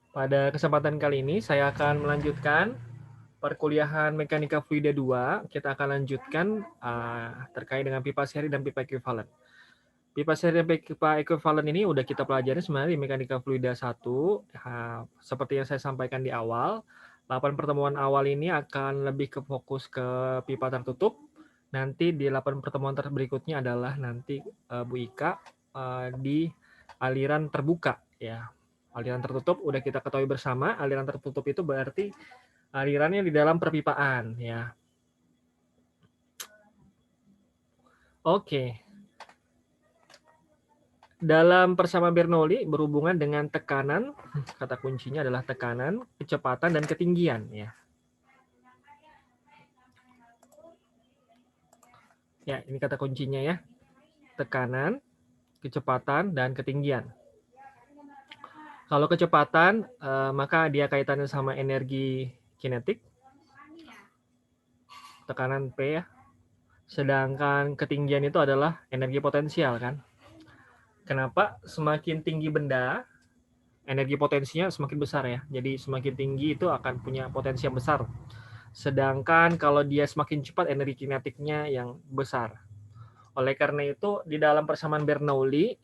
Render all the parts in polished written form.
Pada kesempatan kali ini saya akan melanjutkan perkuliahan Mekanika Fluida 2. Kita akan lanjutkan terkait dengan pipa seri dan pipa ekuivalen. Pipa seri dan pipa ekuivalen ini udah kita pelajari sebenarnya di Mekanika Fluida 1. Seperti yang saya sampaikan di awal, 8 pertemuan awal ini akan lebih ke fokus ke pipa tertutup. Nanti di 8 pertemuan berikutnya adalah nanti Bu Ika di aliran terbuka ya. Aliran tertutup udah kita ketahui bersama, aliran tertutup itu berarti alirannya di dalam perpipaan ya. Oke. Dalam persamaan Bernoulli berhubungan dengan tekanan, kata kuncinya adalah tekanan, kecepatan, dan ketinggian ya. Ya, ini kata kuncinya ya. Tekanan, kecepatan, dan ketinggian. Kalau kecepatan, maka dia kaitannya sama energi kinetik, tekanan P ya. Sedangkan ketinggian itu adalah energi potensial kan. Kenapa? Semakin tinggi benda, energi potensinya semakin besar ya. Jadi semakin tinggi itu akan punya potensi yang besar. Sedangkan kalau dia semakin cepat, energi kinetiknya yang besar. Oleh karena itu, di dalam persamaan Bernoulli,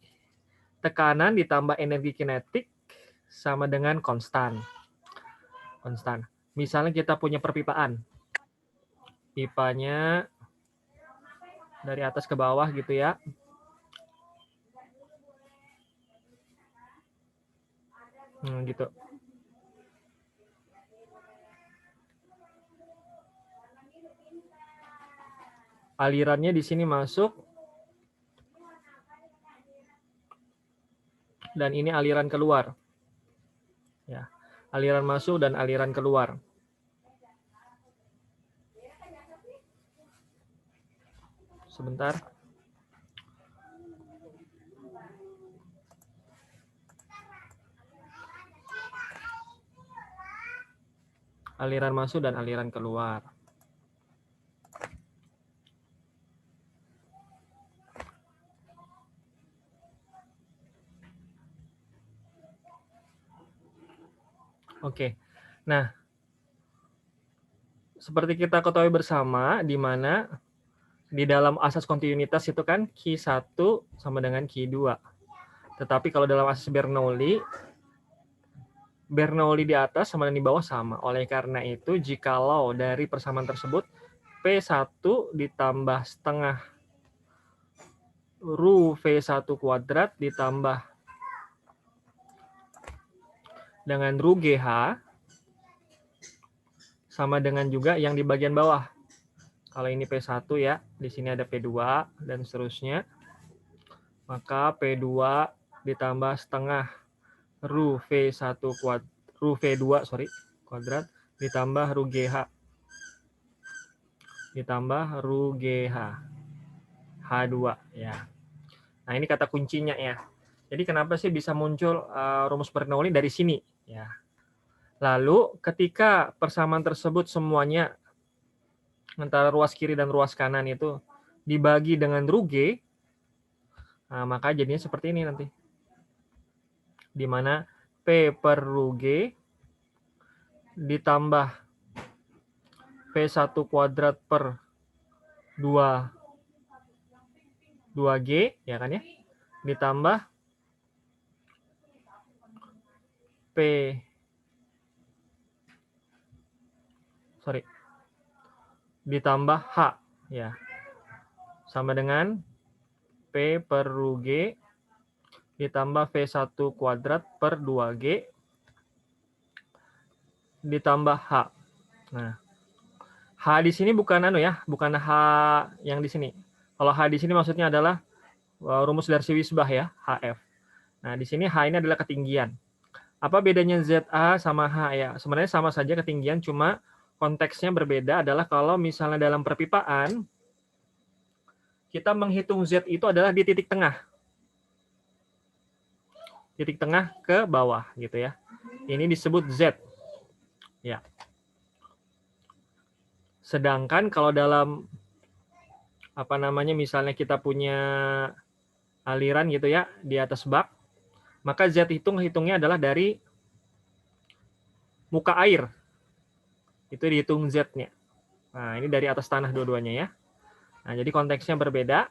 tekanan ditambah energi kinetik sama dengan konstan. Konstan. Misalnya kita punya perpipaan. Pipanya dari atas ke bawah gitu ya. Gitu. Alirannya di sini masuk. Dan ini aliran keluar. Ya, aliran masuk dan aliran keluar. Sebentar. Aliran masuk dan aliran keluar. Oke. Nah, seperti kita ketahui bersama, di mana di dalam asas kontinuitas itu kan Q1 sama dengan Q2. Tetapi kalau dalam asas Bernoulli di atas sama dengan di bawah sama. Oleh karena itu, jikalau dari persamaan tersebut, P1 ditambah setengah Ru V1 kuadrat ditambah dengan Ru GH sama dengan juga yang di bagian bawah. Kalau ini P1 ya, di sini ada P2 dan seterusnya. Maka P2 ditambah setengah Ru V1 kuadrat, Ru V2 kuadrat ditambah Ru GH. Ditambah Ru GH. H2 ya. Nah, ini kata kuncinya ya. Jadi kenapa sih bisa muncul rumus Bernoulli dari sini ya. Lalu ketika persamaan tersebut semuanya antara ruas kiri dan ruas kanan itu dibagi dengan Ru G, nah, maka jadinya seperti ini nanti. Di mana P per Ru G ditambah V1 kuadrat per 2G ya kan ya, ditambah ditambah H ya, sama dengan P per Ru G ditambah V1 kuadrat per 2G ditambah H. Nah, H di sini bukan bukan H yang di sini. Kalau H di sini maksudnya adalah rumus Darcy-Weisbach ya, HF. Nah, di sini H ini adalah ketinggian. Apa bedanya ZA sama H ya? Sebenarnya sama saja ketinggian, cuma konteksnya berbeda adalah kalau misalnya dalam perpipaan, kita menghitung Z itu adalah di titik tengah. Titik tengah ke bawah gitu ya. Ini disebut Z. Ya. Sedangkan kalau dalam misalnya kita punya aliran gitu ya di atas bak, maka Z hitungnya adalah dari muka air. Itu dihitung Z-nya. Nah, ini dari atas tanah dua-duanya ya. Nah, jadi konteksnya berbeda.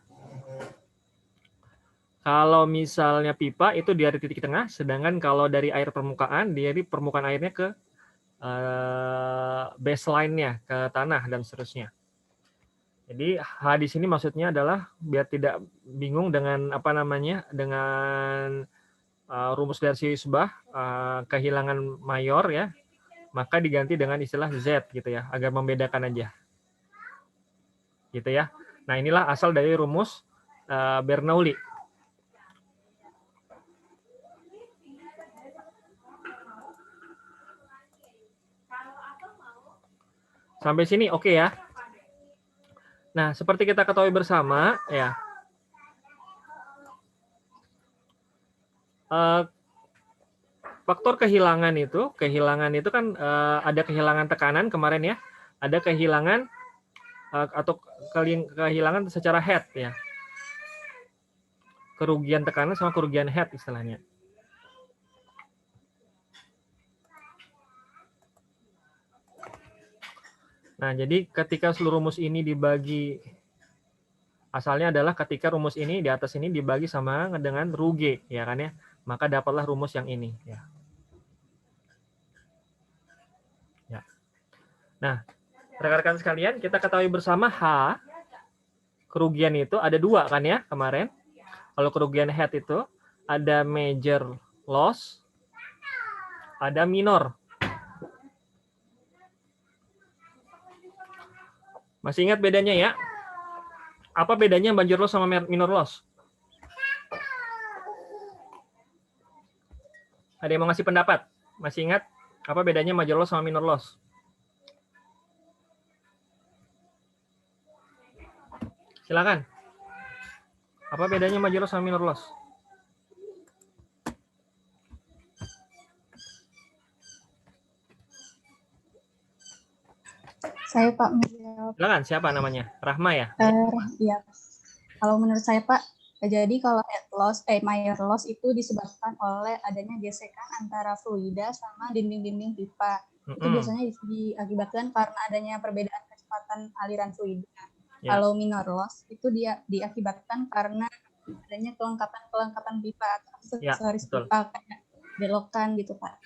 Kalau misalnya pipa itu dari titik tengah, sedangkan kalau dari air permukaan, dari permukaan airnya ke baseline-nya, ke tanah dan seterusnya. Jadi H di sini maksudnya adalah biar tidak bingung dengan apa namanya, dengan rumus Darcy Weisbach, kehilangan mayor ya, maka diganti dengan istilah Z gitu ya, agar membedakan aja. Gitu ya. Nah, inilah asal dari rumus Bernoulli. Sampai sini oke ya. Nah, seperti kita ketahui bersama ya, faktor kehilangan itu kan ada kehilangan tekanan kemarin ya, ada kehilangan atau kehilangan secara head ya, kerugian tekanan sama kerugian head istilahnya. Nah, jadi ketika seluruh rumus ini dibagi, asalnya adalah ketika rumus ini di atas ini dibagi sama dengan Rho G, ya kan ya, maka dapatlah rumus yang ini ya. Nah, rekan-rekan sekalian, kita ketahui bersama H, kerugian itu ada dua kan ya kemarin. Kalau kerugian head itu ada major loss, ada minor. Masih ingat bedanya ya? Apa bedanya major loss sama minor loss? Ada yang mau ngasih pendapat? Masih ingat apa bedanya major loss sama minor loss? Silakan. Apa bedanya major loss sama minor loss? Saya Pak menjawab. Silakan, siapa namanya? Rahma ya? Iya. Kalau menurut saya Pak, jadi kalau head loss, major loss itu disebabkan oleh adanya gesekan antara fluida sama dinding-dinding pipa. Itu biasanya diakibatkan karena adanya perbedaan kecepatan aliran fluida. Ya. Kalau minor loss itu dia diakibatkan karena adanya kelengkapan pipa atau aksesoris pipa kayak belokan gitu Pak.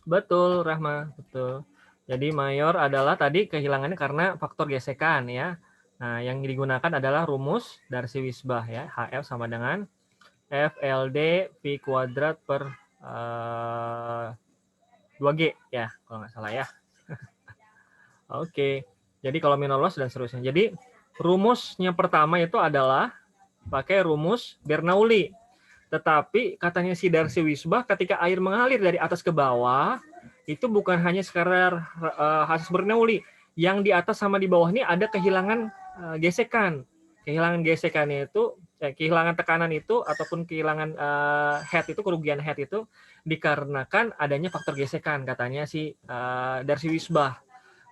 Betul, Rahma, betul. Jadi mayor adalah tadi kehilangannya karena faktor gesekan ya. Nah, yang digunakan adalah rumus Darcy Weisbach ya, HF sama dengan FLD V kuadrat per 2G ya, kalau nggak salah ya. Oke, jadi kalau minor loss dan seterusnya. Jadi rumusnya pertama itu adalah pakai rumus Bernoulli. Tetapi katanya si Darcy Weisbach ketika air mengalir dari atas ke bawah, itu bukan hanya sekadar hasil Bernoulli. Yang di atas sama di bawah ini ada kehilangan gesekan. Kehilangan gesekannya itu, kehilangan tekanan itu, ataupun kehilangan head itu, kerugian head itu, dikarenakan adanya faktor gesekan, katanya si Darcy Weisbach.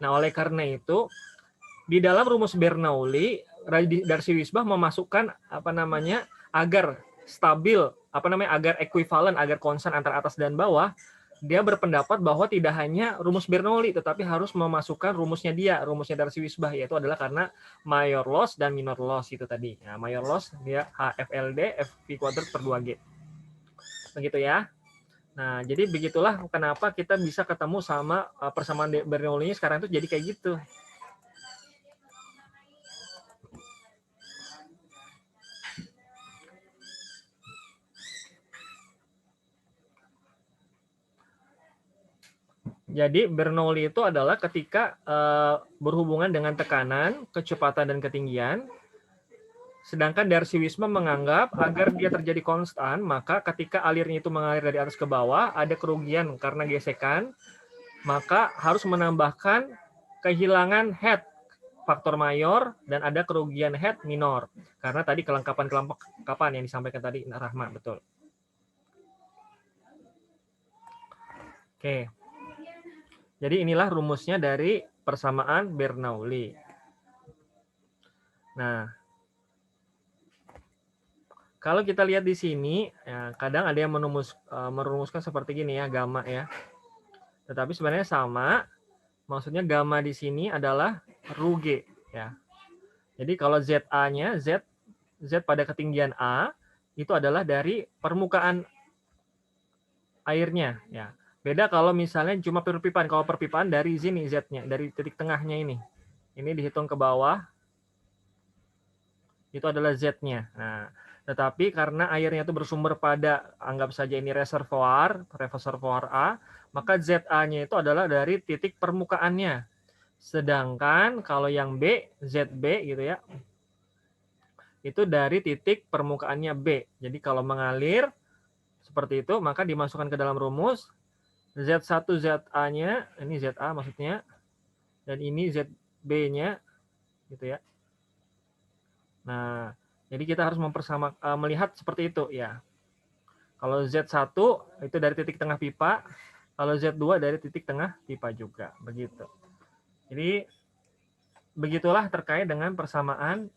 Nah, oleh karena itu, di dalam rumus Bernoulli, Darcy Weisbach memasukkan apa namanya agar stabil, apa namanya agar ekuivalen, agar konstan antara atas dan bawah. Dia berpendapat bahwa tidak hanya rumus Bernoulli, tetapi harus memasukkan rumusnya rumusnya Darcy Weisbach, yaitu adalah karena mayor loss dan minor loss itu tadi. Nah, mayor loss dia HFLD FV kuadrat per 2G. Begitu ya. Nah, jadi begitulah kenapa kita bisa ketemu sama persamaan Bernoulli sekarang itu jadi kayak gitu. Jadi Bernoulli itu adalah ketika berhubungan dengan tekanan, kecepatan, dan ketinggian. Sedangkan Darcy Weisbach menganggap agar dia terjadi konstan, maka ketika alirnya itu mengalir dari atas ke bawah, ada kerugian karena gesekan, maka harus menambahkan kehilangan head, faktor mayor, dan ada kerugian head minor. Karena tadi kelengkapan yang disampaikan tadi Rahma, betul. Oke. Jadi inilah rumusnya dari persamaan Bernoulli. Nah, kalau kita lihat di sini, ya, kadang ada yang merumuskan seperti gini ya, gamma ya. Tetapi sebenarnya sama, maksudnya gamma di sini adalah Rho G ya. Jadi kalau ZA-nya Z pada ketinggian A itu adalah dari permukaan airnya ya. Beda kalau misalnya cuma perpipaan. Kalau perpipaan dari sini Z-nya, dari titik tengahnya ini. Ini dihitung ke bawah. Itu adalah Z-nya. Nah, tetapi karena airnya itu bersumber pada, anggap saja ini reservoir A, maka ZA-nya itu adalah dari titik permukaannya. Sedangkan kalau yang B, ZB gitu ya, itu dari titik permukaannya B. Jadi kalau mengalir seperti itu, maka dimasukkan ke dalam rumus Z1 ZA-nya, ini ZA maksudnya, dan ini ZB-nya, gitu ya. Nah, jadi kita harus melihat seperti itu ya. Kalau Z1 itu dari titik tengah pipa, kalau Z2 dari titik tengah pipa juga, begitu. Jadi begitulah terkait dengan persamaan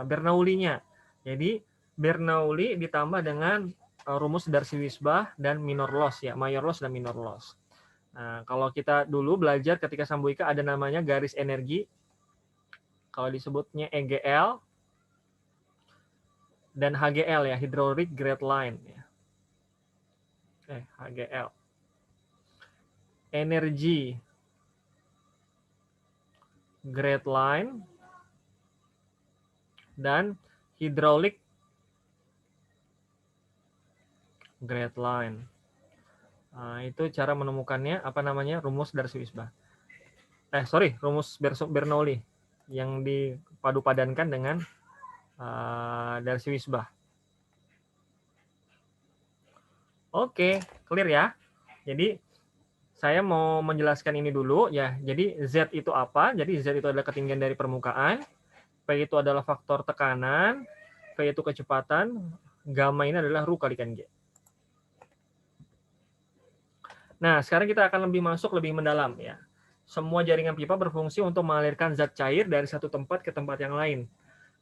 Bernoulli-nya. Jadi Bernoulli ditambah dengan rumus Darcy-Weisbach dan minor loss ya, mayor loss dan minor loss. Nah, kalau kita dulu belajar ketika Sambuika ada namanya garis energi, kalau disebutnya EGL dan HGL ya, hydraulic grade line ya. HGL. Energi grade line dan hydraulic grade line. Nah, itu cara menemukannya, apa namanya, rumus Darcy-Weisbach. Rumus Bernoulli yang dipadu-padankan dengan Darcy-Weisbach. Oke, clear ya. Jadi saya mau menjelaskan ini dulu ya. Jadi Z itu apa? Jadi Z itu adalah ketinggian dari permukaan, P itu adalah faktor tekanan, V itu kecepatan, gamma ini adalah Rho kalikan G. Nah, sekarang kita akan lebih mendalam ya. Semua jaringan pipa berfungsi untuk mengalirkan zat cair dari satu tempat ke tempat yang lain.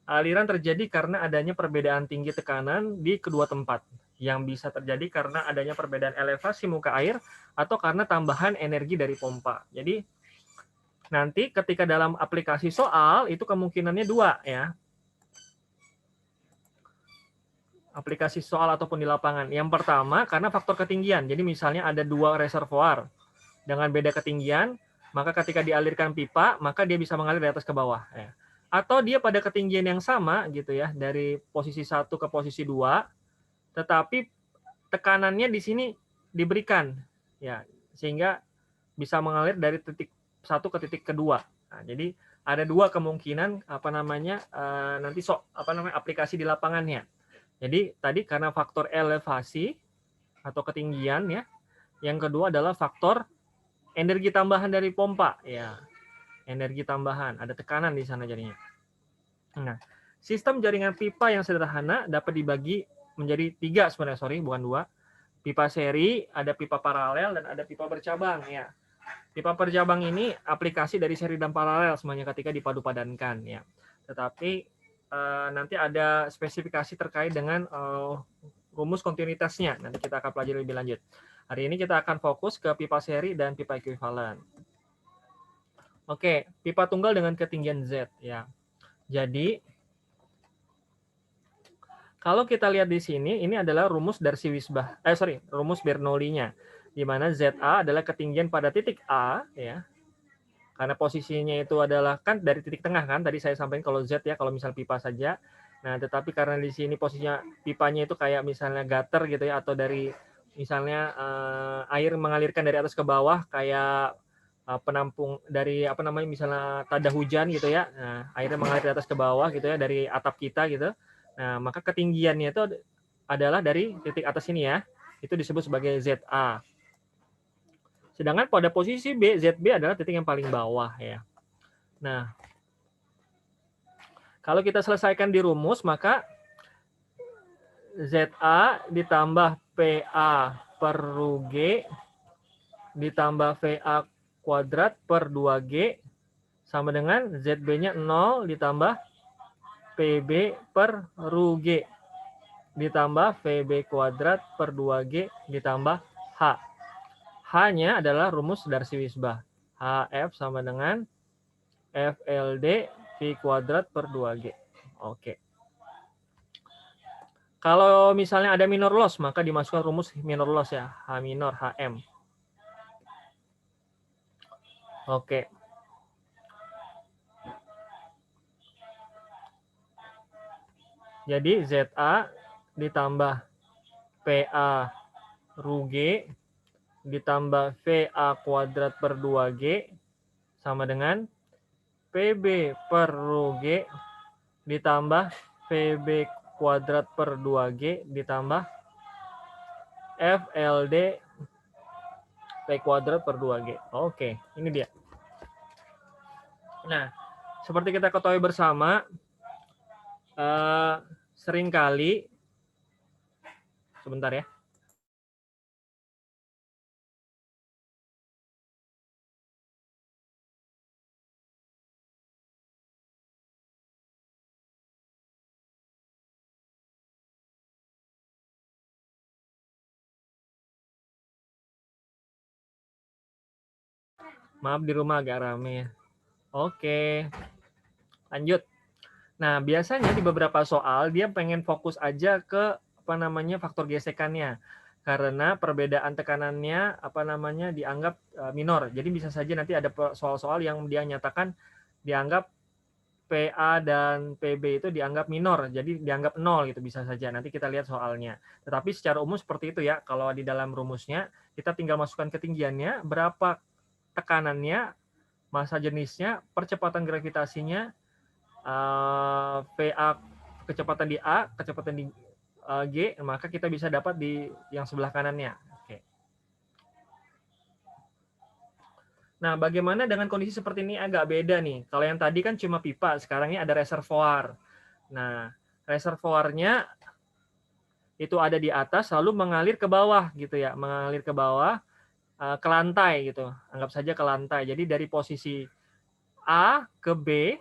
Aliran terjadi karena adanya perbedaan tinggi tekanan di kedua tempat, yang bisa terjadi karena adanya perbedaan elevasi muka air atau karena tambahan energi dari pompa. Jadi nanti ketika dalam aplikasi soal itu kemungkinannya dua ya. Aplikasi soal ataupun di lapangan. Yang pertama karena faktor ketinggian. Jadi misalnya ada dua reservoir dengan beda ketinggian, maka ketika dialirkan pipa, maka dia bisa mengalir dari atas ke bawah ya. Atau dia pada ketinggian yang sama gitu ya, dari posisi 1 ke posisi 2, tetapi tekanannya di sini diberikan ya, sehingga bisa mengalir dari titik 1 ke titik kedua. Nah, jadi ada dua kemungkinan nanti aplikasi di lapangannya. Jadi tadi karena faktor elevasi atau ketinggian ya. Yang kedua adalah faktor energi tambahan dari pompa ya. Energi tambahan, ada tekanan di sana jadinya. Nah, sistem jaringan pipa yang sederhana dapat dibagi menjadi 3 sebenarnya, bukan 2. Pipa seri, ada pipa paralel, dan ada pipa bercabang ya. Pipa bercabang ini aplikasi dari seri dan paralel semuanya ketika dipadu-padankan ya. Tetapi nanti ada spesifikasi terkait dengan rumus kontinuitasnya. Nanti kita akan pelajari lebih lanjut. Hari ini kita akan fokus ke pipa seri dan pipa ekuivalen. Oke, pipa tunggal dengan ketinggian Z ya. Jadi kalau kita lihat di sini, ini adalah rumus Darcy-Weisbach, rumus Bernoulli-nya, di mana ZA adalah ketinggian pada titik A ya. Karena posisinya itu adalah kan dari titik tengah kan, tadi saya sampaikan kalau Z ya, kalau misal pipa saja. Nah, tetapi karena di sini posisinya pipanya itu kayak misalnya gutter gitu ya, atau dari misalnya air mengalirkan dari atas ke bawah kayak penampung dari misalnya tada hujan gitu ya. Nah, airnya mengalir dari atas ke bawah gitu ya, dari atap kita gitu. Nah, maka ketinggiannya itu adalah dari titik atas ini ya. Itu disebut sebagai ZA. Sedangkan pada posisi B, ZB adalah titik yang paling bawah ya. Nah, kalau kita selesaikan di rumus, maka ZA ditambah PA per Rho G ditambah VA kuadrat per 2G sama dengan ZB-nya 0 ditambah PB per Rho G ditambah VB kuadrat per 2G ditambah H. H-nya adalah rumus Darcy-Weisbach. HF sama dengan FLD V kuadrat per 2G. Oke. Kalau misalnya ada minor loss, maka dimasukkan rumus minor loss ya. H minor, HM. Oke. Jadi ZA ditambah PA Ru G ditambah VA kuadrat per 2G sama dengan PB per Ru G ditambah PB kuadrat per 2G ditambah FLD P kuadrat per 2G. Oke, ini dia. Nah, seperti kita ketahui bersama, seringkali, sebentar ya. Maaf di rumah agak rame ya. Oke, lanjut. Nah, biasanya di beberapa soal dia pengen fokus aja ke faktor gesekannya. Karena perbedaan tekanannya dianggap minor. Jadi bisa saja nanti ada soal-soal yang dia nyatakan dianggap PA dan PB itu dianggap minor, jadi dianggap 0 gitu bisa saja. Nanti kita lihat soalnya. Tetapi secara umum seperti itu ya. Kalau di dalam rumusnya kita tinggal masukkan ketinggiannya, berapa tekanannya, massa jenisnya, percepatan gravitasinya, VA kecepatan di A, kecepatan di G, maka kita bisa dapat di yang sebelah kanannya. Oke. Nah, bagaimana dengan kondisi seperti ini agak beda nih. Kalau yang tadi kan cuma pipa, sekarang ini ada reservoir. Nah, reservoirnya itu ada di atas lalu mengalir ke bawah gitu ya, mengalir ke bawah ke lantai gitu. Anggap saja ke lantai. Jadi dari posisi A ke B,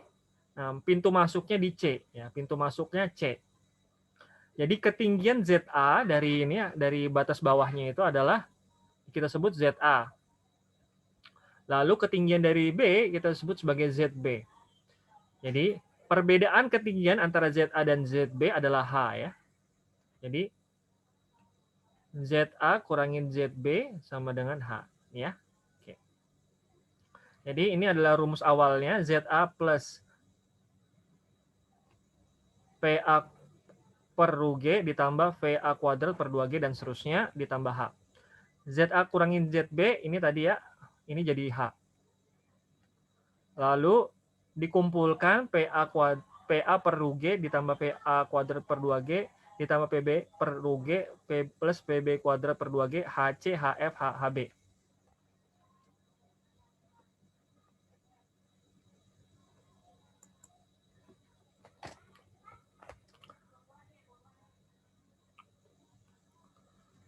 nah, pintu masuknya di C ya, pintu masuknya C. Jadi ketinggian ZA dari ini dari batas bawahnya itu adalah kita sebut ZA. Lalu ketinggian dari B kita sebut sebagai ZB. Jadi perbedaan ketinggian antara ZA dan ZB adalah H ya. Jadi ZA kurangin ZB sama dengan H ya. Oke. Jadi ini adalah rumus awalnya ZA plus PA per Ru G ditambah VA kuadrat per 2G dan seterusnya ditambah H. ZA kurangin ZB ini tadi ya, ini jadi H. Lalu dikumpulkan PA per Ru G ditambah PA kuadrat per 2G ditambah PB per Ru G plus PB kuadrat per 2G HC HF HB.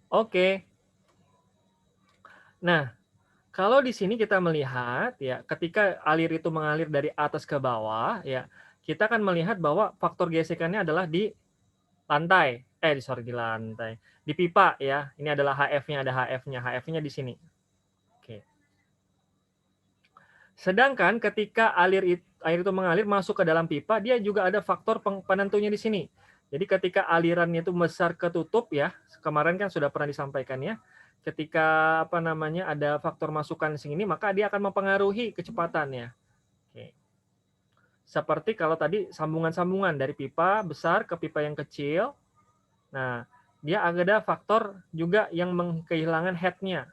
Oke. Nah, kalau di sini kita melihat ya, ketika alir itu mengalir dari atas ke bawah ya, kita akan melihat bahwa faktor gesekannya adalah di lantai. Di lantai. Di pipa ya. Ini adalah HF-nya, ada HF-nya. HF-nya di sini. Oke. Sedangkan ketika air itu mengalir masuk ke dalam pipa, dia juga ada faktor penentunya di sini. Jadi ketika alirannya itu besar ketutup ya, kemarin kan sudah pernah disampaikan ya, ketika ada faktor masukan di sini, maka dia akan mempengaruhi kecepatannya. Oke. Seperti kalau tadi sambungan-sambungan dari pipa besar ke pipa yang kecil. Nah, dia ada faktor juga yang kehilangan head-nya.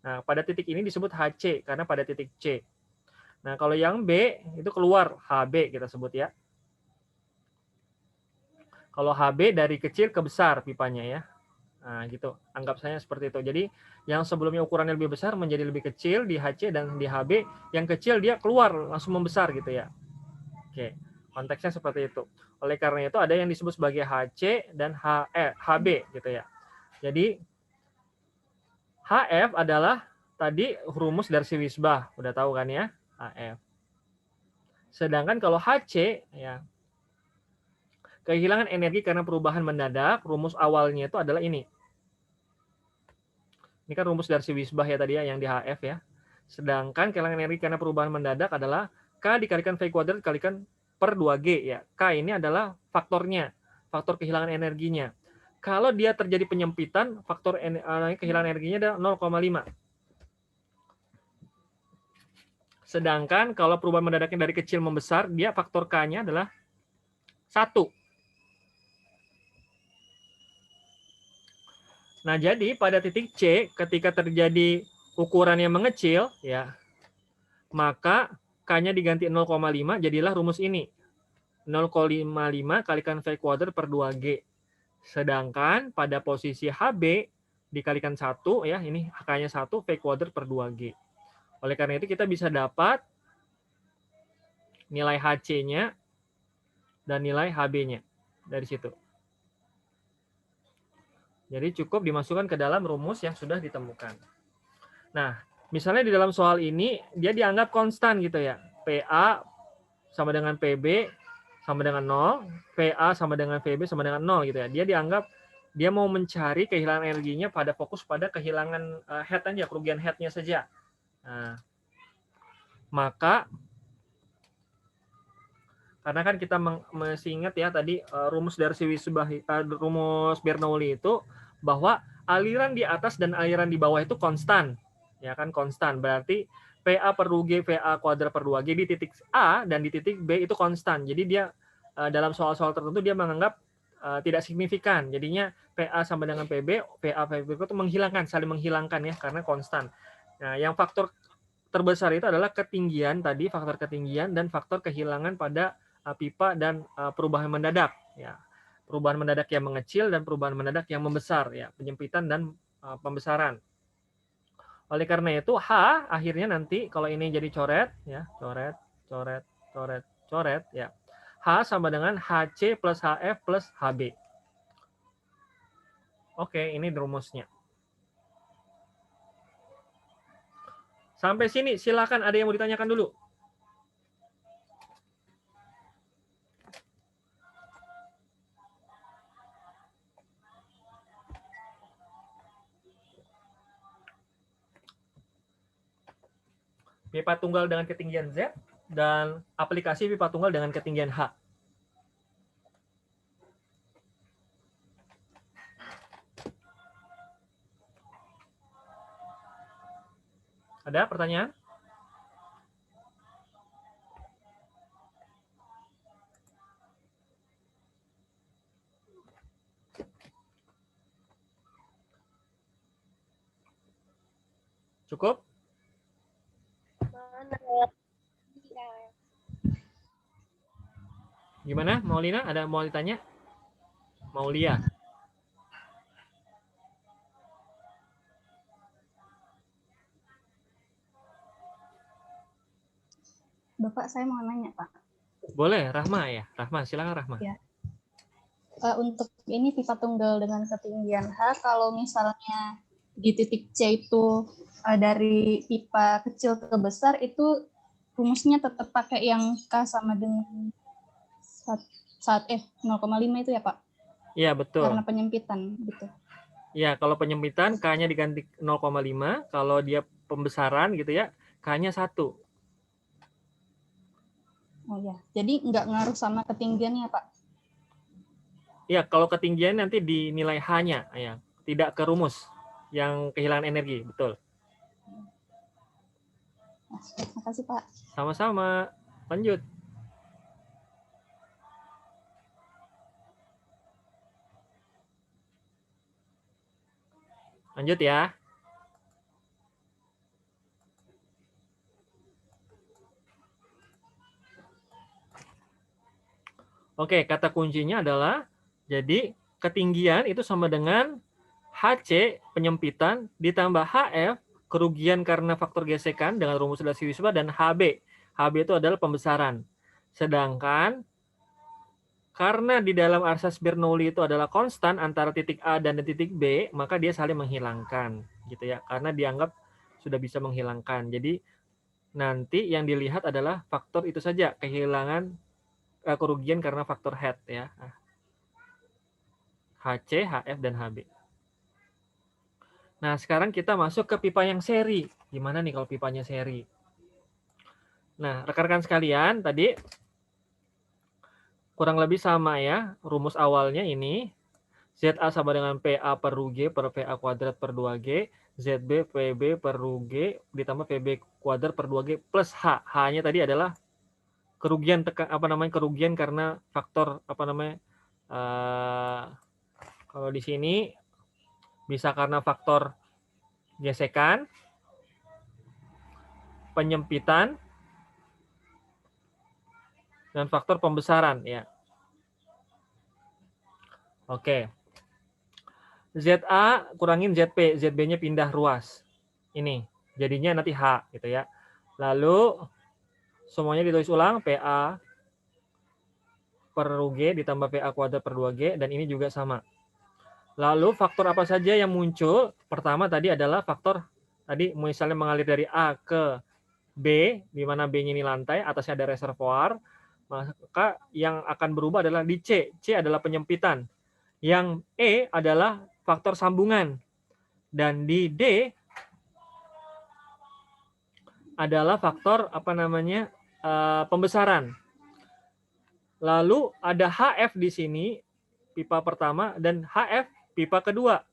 Nah, pada titik ini disebut HC karena pada titik C. Nah, kalau yang B itu keluar HB kita sebut ya. Kalau HB dari kecil ke besar pipanya ya. Nah, gitu. Anggap saya seperti itu. Jadi, yang sebelumnya ukurannya lebih besar menjadi lebih kecil di HC dan di HB, yang kecil dia keluar langsung membesar gitu ya. Oke, konteksnya seperti itu. Oleh karena itu ada yang disebut sebagai HC dan HB gitu ya. Jadi, HF adalah tadi rumus Darcy-Weisbach, udah tahu kan ya? HF. Sedangkan kalau HC ya, kehilangan energi karena perubahan mendadak, rumus awalnya itu adalah ini. Ini kan rumus dari si Wisbah ya tadi ya, yang di HF ya. Sedangkan kehilangan energi karena perubahan mendadak adalah K dikalikan V kuadrat dikalikan per 2G ya. K ini adalah faktornya, faktor kehilangan energinya. Kalau dia terjadi penyempitan, faktor kehilangan energinya adalah 0,5. Sedangkan kalau perubahan mendadaknya dari kecil membesar, dia faktor K-nya adalah 1. Nah, jadi pada titik C, ketika terjadi ukuran yang mengecil, ya, maka K-nya diganti 0,5, jadilah rumus ini. 0,55 kalikan V kuadrat per 2G. Sedangkan pada posisi HB dikalikan 1, ya, ini K-nya 1, V kuadrat per 2G. Oleh karena itu kita bisa dapat nilai HC-nya dan nilai HB-nya dari situ. Jadi cukup dimasukkan ke dalam rumus yang sudah ditemukan. Nah, misalnya di dalam soal ini dia dianggap konstan gitu ya. PA sama dengan PB sama dengan 0, PA sama dengan VB sama dengan 0 gitu ya. Dia dianggap dia mau mencari kehilangan energinya pada fokus pada kehilangan head aja, kerugian headnya saja. Nah, maka karena kan kita masih ingat ya tadi rumus dari si rumus Bernoulli itu bahwa aliran di atas dan aliran di bawah itu konstan. Ya kan konstan. Berarti PA per 2G VA kuadrat per 2G di titik A dan di titik B itu konstan. Jadi dia dalam soal-soal tertentu dia menganggap tidak signifikan. Jadinya PA sama dengan PB, PA PB itu menghilangkan, saling menghilangkan ya karena konstan. Nah, yang faktor terbesar itu adalah ketinggian tadi, faktor ketinggian dan faktor kehilangan pada pipa dan perubahan mendadak ya. Perubahan mendadak yang mengecil dan perubahan mendadak yang membesar ya, penyempitan dan pembesaran. Oleh karena itu H akhirnya nanti kalau ini jadi coret ya, coret, coret, coret, coret ya. H sama dengan HC plus HF plus HB. Oke, ini rumusnya. Sampai sini silakan ada yang mau ditanyakan dulu. Pipa tunggal dengan ketinggian Z dan aplikasi pipa tunggal dengan ketinggian H. Ada pertanyaan? Cukup? Gimana, Maulina? Ada mau ditanya? Maulia. Bapak, saya mau nanya, Pak. Boleh, Rahma ya. Rahma, silakan Rahma. Ya. Untuk ini pipa tunggal dengan ketinggian H, kalau misalnya di titik C itu dari pipa kecil ke besar, itu rumusnya tetap pakai yang K sama dengan 0,5 itu ya, Pak? Iya, betul. Karena penyempitan gitu. Ya, kalau penyempitan K-nya diganti 0,5, kalau dia pembesaran gitu ya, K-nya 1. Oh ya, jadi nggak ngaruh sama ketinggiannya, Pak? Ya, kalau ketinggian nanti dinilai H-nya, ya, tidak ke rumus yang kehilangan energi, betul. Terima kasih, Pak. Sama-sama. Lanjut. Lanjut ya. Oke, kata kuncinya adalah jadi ketinggian itu sama dengan HC penyempitan ditambah HF kerugian karena faktor gesekan dengan rumus dari Wisbah dan HB. HB itu adalah pembesaran. Sedangkan karena di dalam asas Bernoulli itu adalah konstan antara titik A dan titik B, maka dia saling menghilangkan gitu ya. Karena dianggap sudah bisa menghilangkan. Jadi nanti yang dilihat adalah faktor itu saja, kehilangan kerugian karena faktor head ya. HC, HF dan HB. Nah, sekarang kita masuk ke pipa yang seri. Gimana nih kalau pipanya seri? Nah, rekan-rekan sekalian, tadi kurang lebih sama ya. Rumus awalnya ini, ZA sama dengan PA per RUG per VA kuadrat per 2G, ZB PB per RUG ditambah PB kuadrat per 2G plus H. H-nya tadi adalah kerugian kerugian karena faktor kalau di sini bisa karena faktor gesekan, penyempitan, dan faktor pembesaran ya. Oke. ZA kurangin ZP, ZB-nya pindah ruas. Ini jadinya nanti H gitu ya. Lalu semuanya ditulis ulang, PA per RUG ditambah PA kuadrat per 2G, dan ini juga sama. Lalu faktor apa saja yang muncul? Pertama tadi adalah faktor tadi misalnya mengalir dari A ke B, di mana B-nya ini lantai, atasnya ada reservoir, maka yang akan berubah adalah di C. C adalah penyempitan. Yang E adalah faktor sambungan. Dan di D adalah faktor pembesaran. Lalu ada HF di sini, pipa pertama, dan HF pipa kedua.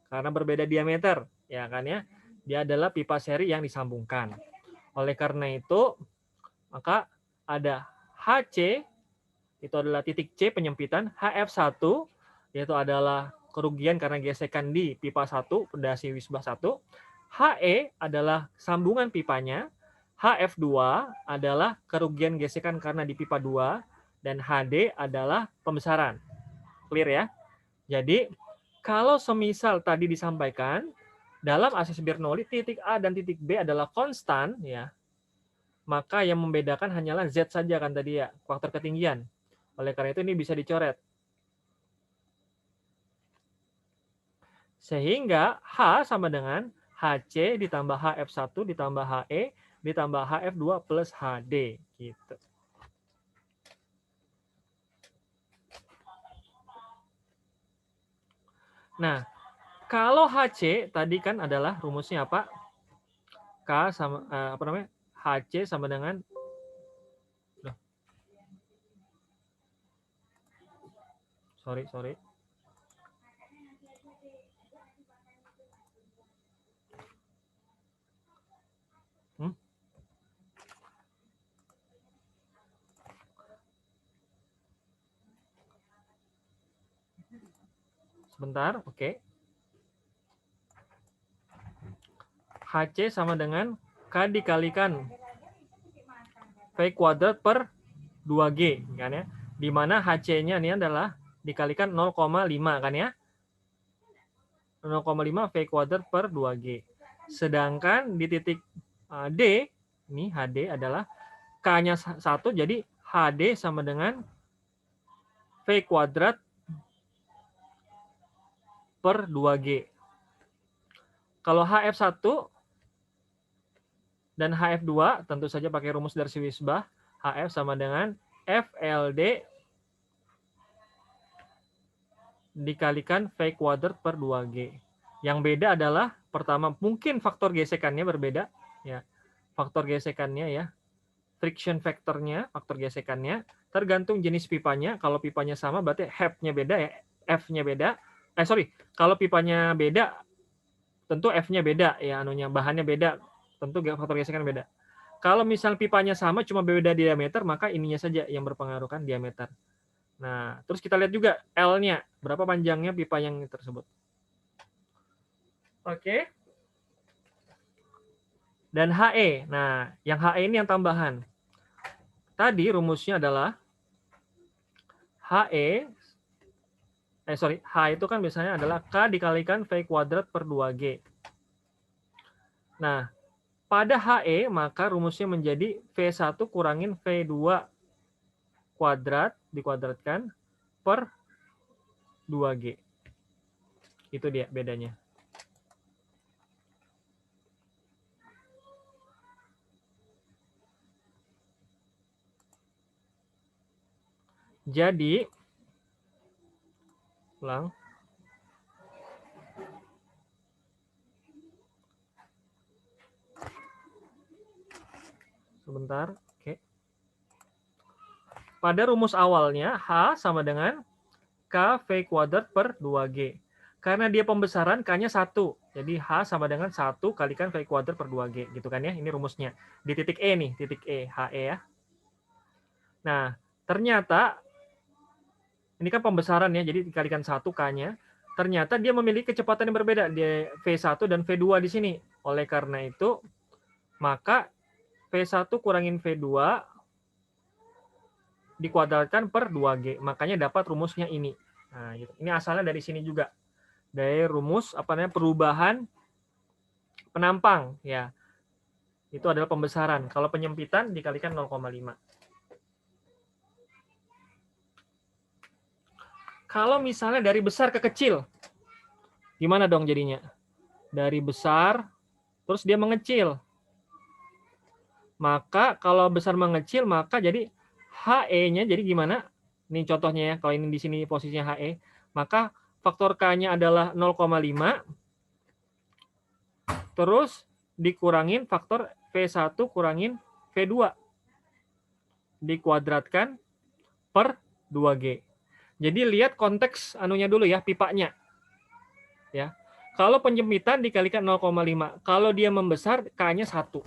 Karena berbeda diameter, ya kan ya. Dia adalah pipa seri yang disambungkan. Oleh karena itu, maka ada HC, itu adalah titik C penyempitan, HF1, yaitu adalah kerugian karena gesekan di pipa 1, pedasi wisbah 1, HE adalah sambungan pipanya, HF2 adalah kerugian gesekan karena di pipa 2, dan HD adalah pembesaran. Clear ya? Jadi, kalau semisal tadi disampaikan, dalam asas Bernoulli, titik A dan titik B adalah konstan, ya, maka yang membedakan hanyalah Z saja kan tadi ya, faktor ketinggian. Oleh karena itu ini bisa dicoret. Sehingga H sama dengan HC ditambah HF1 ditambah HE ditambah HF2 plus HD. Gitu. Nah, kalau HC tadi kan adalah rumusnya apa? K sama HC sama dengan sorry. Sebentar, oke. HC sama dengan K dikalikan V kuadrat per 2G kan ya. Di mana HC-nya ini adalah dikalikan 0,5 kan ya. 0,5 V kuadrat per 2G. Sedangkan di titik D, ini HD adalah K-nya 1, jadi HD sama dengan V kuadrat per 2G. Kalau HF1 dan HF2 tentu saja pakai rumus dari Wisbah, HF sama dengan FLD dikalikan V kuadrat per 2G. Yang beda adalah pertama mungkin faktor gesekannya berbeda ya. Faktor gesekannya ya. Friction factornya, faktor gesekannya tergantung jenis pipanya. Kalau pipanya sama berarti F-nya beda ya, F-nya beda. Kalau pipanya beda tentu F-nya beda ya, bahannya beda, tentu faktor gesekan beda. Kalau misal pipanya sama cuma beda diameter, maka ininya saja yang berpengaruh kan, diameter. Nah, terus kita lihat juga L-nya, berapa panjangnya pipa yang tersebut. Oke. Dan HE. Nah, yang HE ini yang tambahan. Tadi rumusnya adalah H itu kan biasanya adalah K dikalikan V kuadrat per 2G. Nah, pada HE maka rumusnya menjadi V1 kurangin V2 kuadrat dikuadratkan per 2G. Itu dia bedanya. Jadi, ulang. Sebentar. Oke. Pada rumus awalnya, H sama dengan K V kuadrat per 2G. Karena dia pembesaran, K-nya 1. Jadi H sama dengan 1 kalikan V kuadrat per 2G. Gitu kan ya, ini rumusnya. Di titik E nih, titik E, HE ya. Nah, ternyata, ini kan pembesaran ya, jadi dikalikan 1 K-nya. Ternyata dia memiliki kecepatan yang berbeda, di V1 dan V2 di sini. Oleh karena itu, maka V1 kurangin V2 dikuadratkan per 2G. Makanya dapat rumusnya ini. Nah, gitu. Ini asalnya dari sini juga. Dari rumus perubahan penampang ya. Itu adalah pembesaran. Kalau penyempitan dikalikan 0,5. Kalau misalnya dari besar ke kecil, gimana dong jadinya? Dari besar terus dia mengecil. Maka kalau besar mengecil maka jadi HE-nya jadi gimana? Ini contohnya ya, kalau ini di sini posisinya HE, maka faktor K-nya adalah 0,5 terus dikurangin faktor V1 kurangin V2 dikuadratkan per 2G. Jadi lihat konteks anunya dulu ya, pipanya. Ya. Kalau penyempitan dikalikan 0,5. Kalau dia membesar, K-nya 1.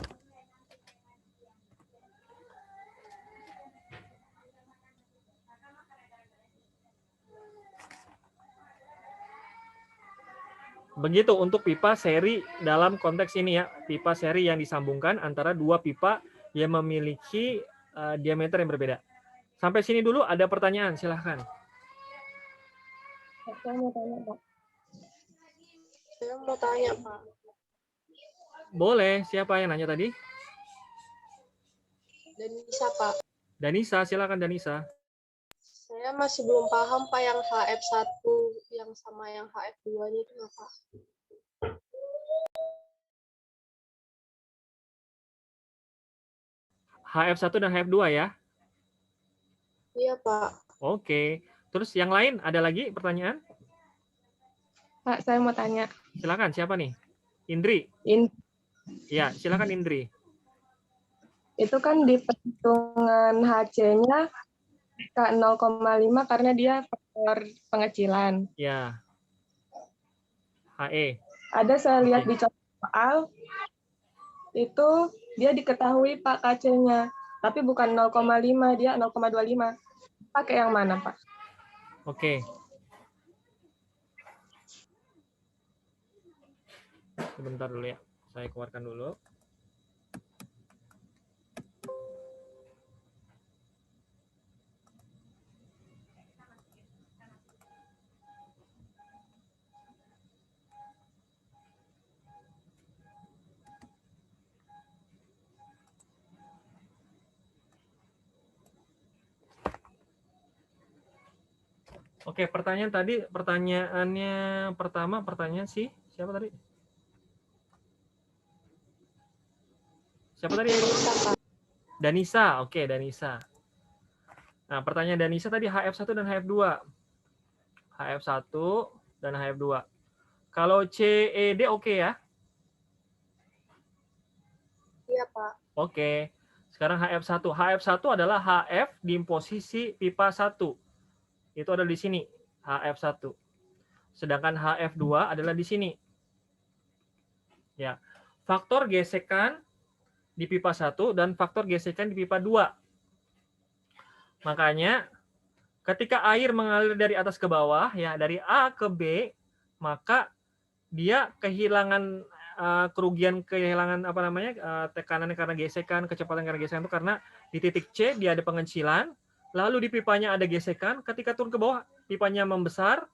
Begitu untuk pipa seri dalam konteks ini ya, pipa seri yang disambungkan antara dua pipa yang memiliki diameter yang berbeda. Sampai sini dulu ada pertanyaan, silahkan. Saya mau tanya, Pak. Saya mau tanya, Pak. Boleh, siapa yang nanya tadi? Danisa, Pak. Danisa, silakan Danisa. Saya masih belum paham, Pak, yang HF1 yang sama yang HF2-nya itu apa? HF1 dan HF2 ya? Iya, Pak. Oke. Terus yang lain ada lagi pertanyaan? Pak, saya mau tanya. Silakan, siapa nih? Indri. Ya, silakan Indri. Itu kan di perhitungan HC-nya ke 0,5 karena dia faktor pengecilan. Ya. HE. Ada saya lihat di contoh soal, itu dia diketahui Pak KC-nya, tapi bukan 0,5, dia 0,25. Pakai yang mana, Pak? Oke. Sebentar dulu ya, saya keluarkan dulu. Oke, pertanyaan tadi, pertanyaannya pertama, pertanyaan siapa tadi? Siapa tadi? Danisa, oke Danisa. Nah, pertanyaan Danisa tadi HF1 dan HF2. HF1 dan HF2. Kalau CED oke ya? Iya, Pak. Oke. Sekarang HF1. HF1 adalah HF di posisi pipa 1. Itu ada di sini, HF1. Sedangkan HF2 adalah di sini. Ya. Faktor gesekan di pipa 1 dan faktor gesekan di pipa 2. Makanya ketika air mengalir dari atas ke bawah ya, dari A ke B, maka dia kehilangan kehilangan tekanan karena gesekan, kecepatan karena gesekan itu karena di titik C dia ada pengecilan, lalu di pipanya ada gesekan, ketika turun ke bawah pipanya membesar,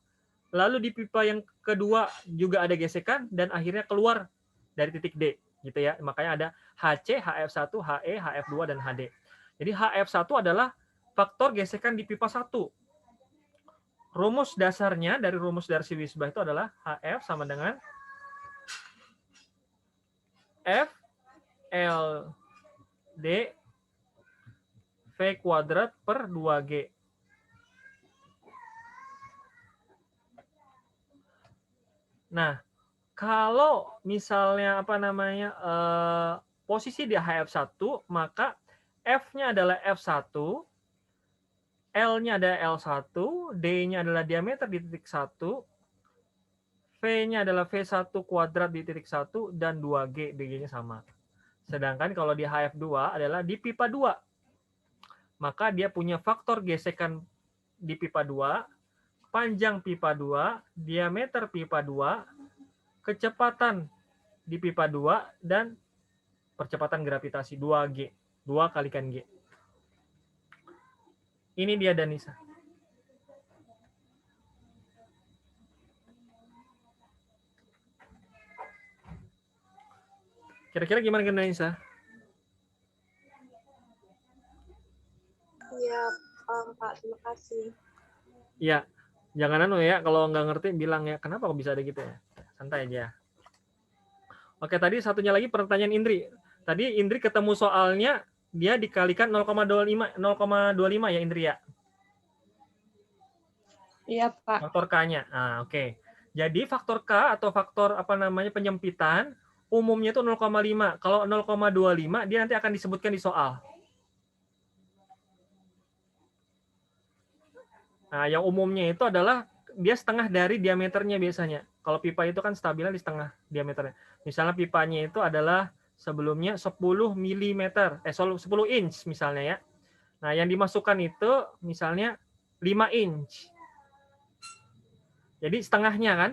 lalu di pipa yang kedua juga ada gesekan dan akhirnya keluar dari titik D gitu ya. Makanya ada HC, HF1, HE, HF2 dan HD. Jadi HF1 adalah faktor gesekan di pipa 1. Rumus dasarnya dari rumus Darcy Weisbach itu adalah HF sama dengan F L D V kuadrat per 2G. Nah, kalau misalnya posisi di HF1, maka F-nya adalah F1, L-nya adalah L1, D-nya adalah diameter di titik 1, V-nya adalah V1 kuadrat di titik 1, dan 2G, DG-nya sama. Sedangkan kalau di HF2 adalah di pipa 2. Maka dia punya faktor gesekan di pipa 2, panjang pipa 2, diameter pipa 2, kecepatan di pipa 2, dan percepatan gravitasi 2G. 2 kalikan G. Ini dia Danisa. Kira-kira gimana Danisa? Iya, Pak. Terima kasih. Iya. Jangan ya, kalau nggak ngerti bilang ya, kenapa kok bisa ada gitu ya? Santai aja. Oke, tadi satunya lagi pertanyaan Indri. Tadi Indri ketemu soalnya, dia dikalikan 0,25 ya Indri ya? Iya, Pak. Faktor K-nya. Nah, oke. Jadi faktor K atau faktor penyempitan umumnya itu 0,5. Kalau 0,25 dia nanti akan disebutkan di soal. Nah, yang umumnya itu adalah dia setengah dari diameternya biasanya. Kalau pipa itu kan stabilnya di setengah diameternya. Misalnya pipanya itu adalah sebelumnya 10 mm, 10 inch misalnya ya. Nah, yang dimasukkan itu misalnya 5 inch. Jadi setengahnya kan.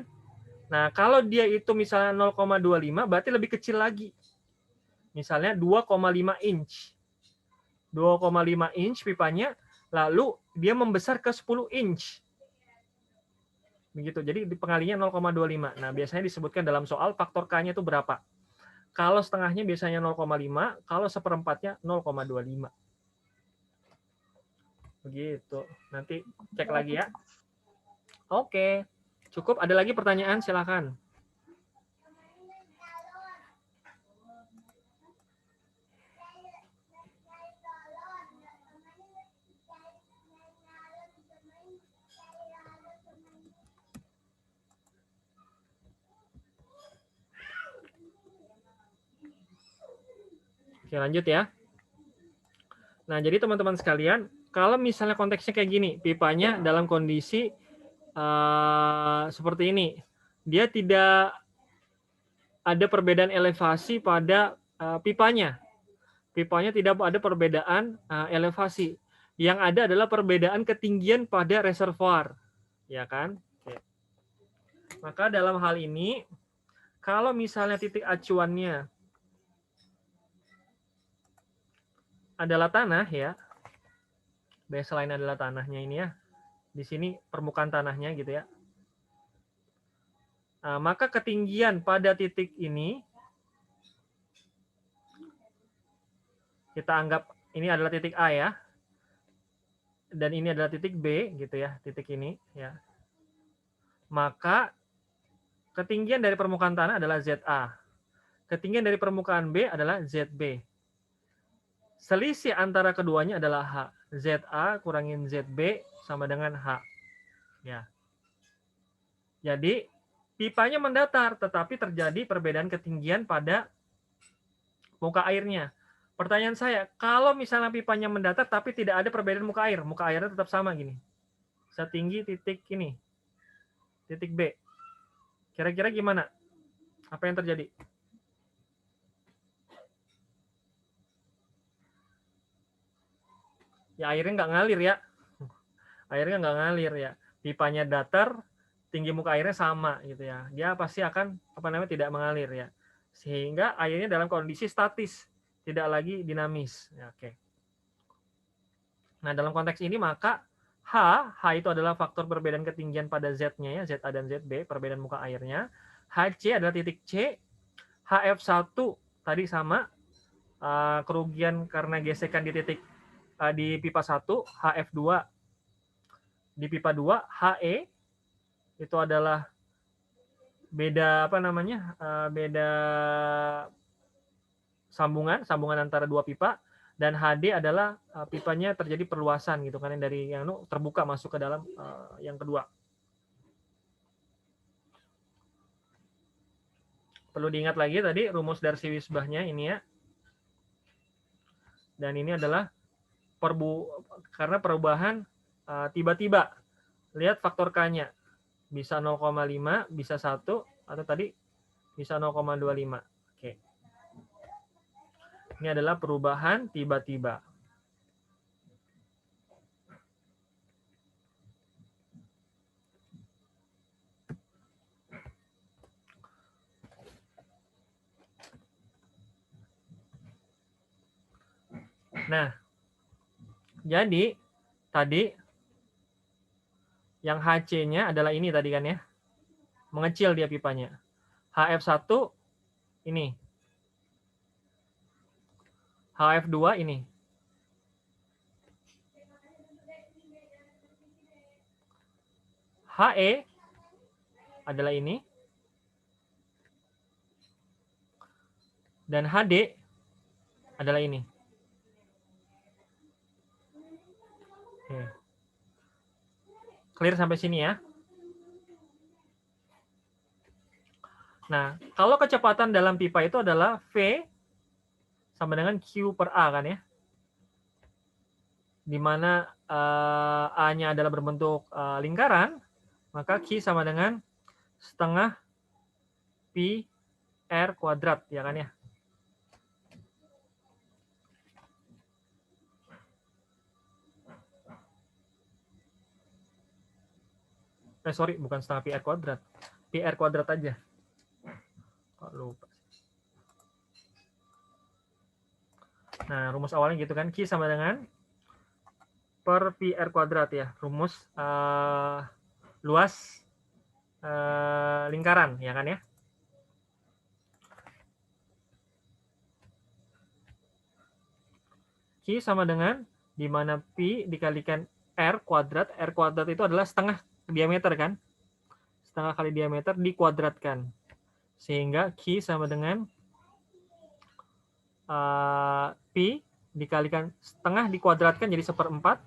Nah, kalau dia itu misalnya 0,25 berarti lebih kecil lagi. Misalnya 2,5 inch. 2,5 inch pipanya, lalu dia membesar ke 10 inch. Begitu. Jadi pengalinya 0,25. Nah, biasanya disebutkan dalam soal faktor K-nya itu berapa. Kalau setengahnya biasanya 0,5, kalau seperempatnya 0,25. Begitu. Nanti cek lagi ya. Oke. Cukup. Ada lagi pertanyaan? Silakan. Oke, lanjut ya. Nah, jadi teman-teman sekalian, kalau misalnya konteksnya kayak gini, pipanya dalam kondisi seperti ini, dia tidak ada perbedaan elevasi pada pipanya. Pipanya tidak ada perbedaan elevasi. Yang ada adalah perbedaan ketinggian pada reservoir, ya kan? Oke. Maka dalam hal ini, kalau misalnya titik acuannya adalah tanah ya, baseline adalah tanahnya ini ya, di sini permukaan tanahnya gitu ya. Nah, maka ketinggian pada titik ini kita anggap ini adalah titik A ya, dan ini adalah titik B gitu ya, titik ini ya. Maka ketinggian dari permukaan tanah adalah ZA, ketinggian dari permukaan B adalah ZB. Selisih antara keduanya adalah H. ZA kurangin ZB sama dengan H. Ya. Jadi pipanya mendatar, tetapi terjadi perbedaan ketinggian pada muka airnya. Pertanyaan saya, kalau misalnya pipanya mendatar tapi tidak ada perbedaan muka airnya tetap sama gini. Setinggi titik ini, titik B. Kira-kira gimana? Apa yang terjadi? Ya airnya nggak ngalir ya. Airnya nggak ngalir ya. Pipanya datar, tinggi muka airnya sama gitu ya. Dia pasti akan tidak mengalir ya. Sehingga airnya dalam kondisi statis, tidak lagi dinamis. Ya, oke. Nah, dalam konteks ini maka H itu adalah faktor perbedaan ketinggian pada Z-nya ya, ZA dan ZB, perbedaan muka airnya. HC adalah titik C. HF1 tadi sama, kerugian karena gesekan di titik di pipa 1, HF2 di pipa 2, HE itu adalah beda beda sambungan antara dua pipa, dan HD adalah pipanya terjadi perluasan gitu kan, dari yang terbuka masuk ke dalam yang kedua. Perlu diingat lagi tadi rumus Darcy-Weisbach-nya ini ya. Dan ini adalah karena perubahan tiba-tiba. Lihat faktor K-nya. Bisa 0,5, bisa 1, atau tadi bisa 0,25. Oke. Ini adalah perubahan tiba-tiba. Nah, jadi tadi yang HC-nya adalah ini tadi kan ya. Mengecil dia pipanya. HF1 ini. HF2 ini. HE adalah ini. Dan HD adalah ini. Oke. Clear sampai sini ya. Nah, kalau kecepatan dalam pipa itu adalah V sama dengan Q per A kan ya. Di mana A-nya adalah berbentuk lingkaran, maka Q sama dengan setengah pi R kuadrat, ya kan ya. Sorry, bukan setengah pi R kuadrat. Pi R kuadrat aja. Kok lupa. Nah, rumus awalnya gitu kan. Q sama dengan per pi R kuadrat ya. Rumus luas lingkaran, ya kan ya. Q sama dengan di mana pi dikalikan R kuadrat itu adalah setengah diameter kan. Setengah kali diameter dikuadratkan. Sehingga Q sama dengan pi dikalikan setengah dikuadratkan jadi 1/4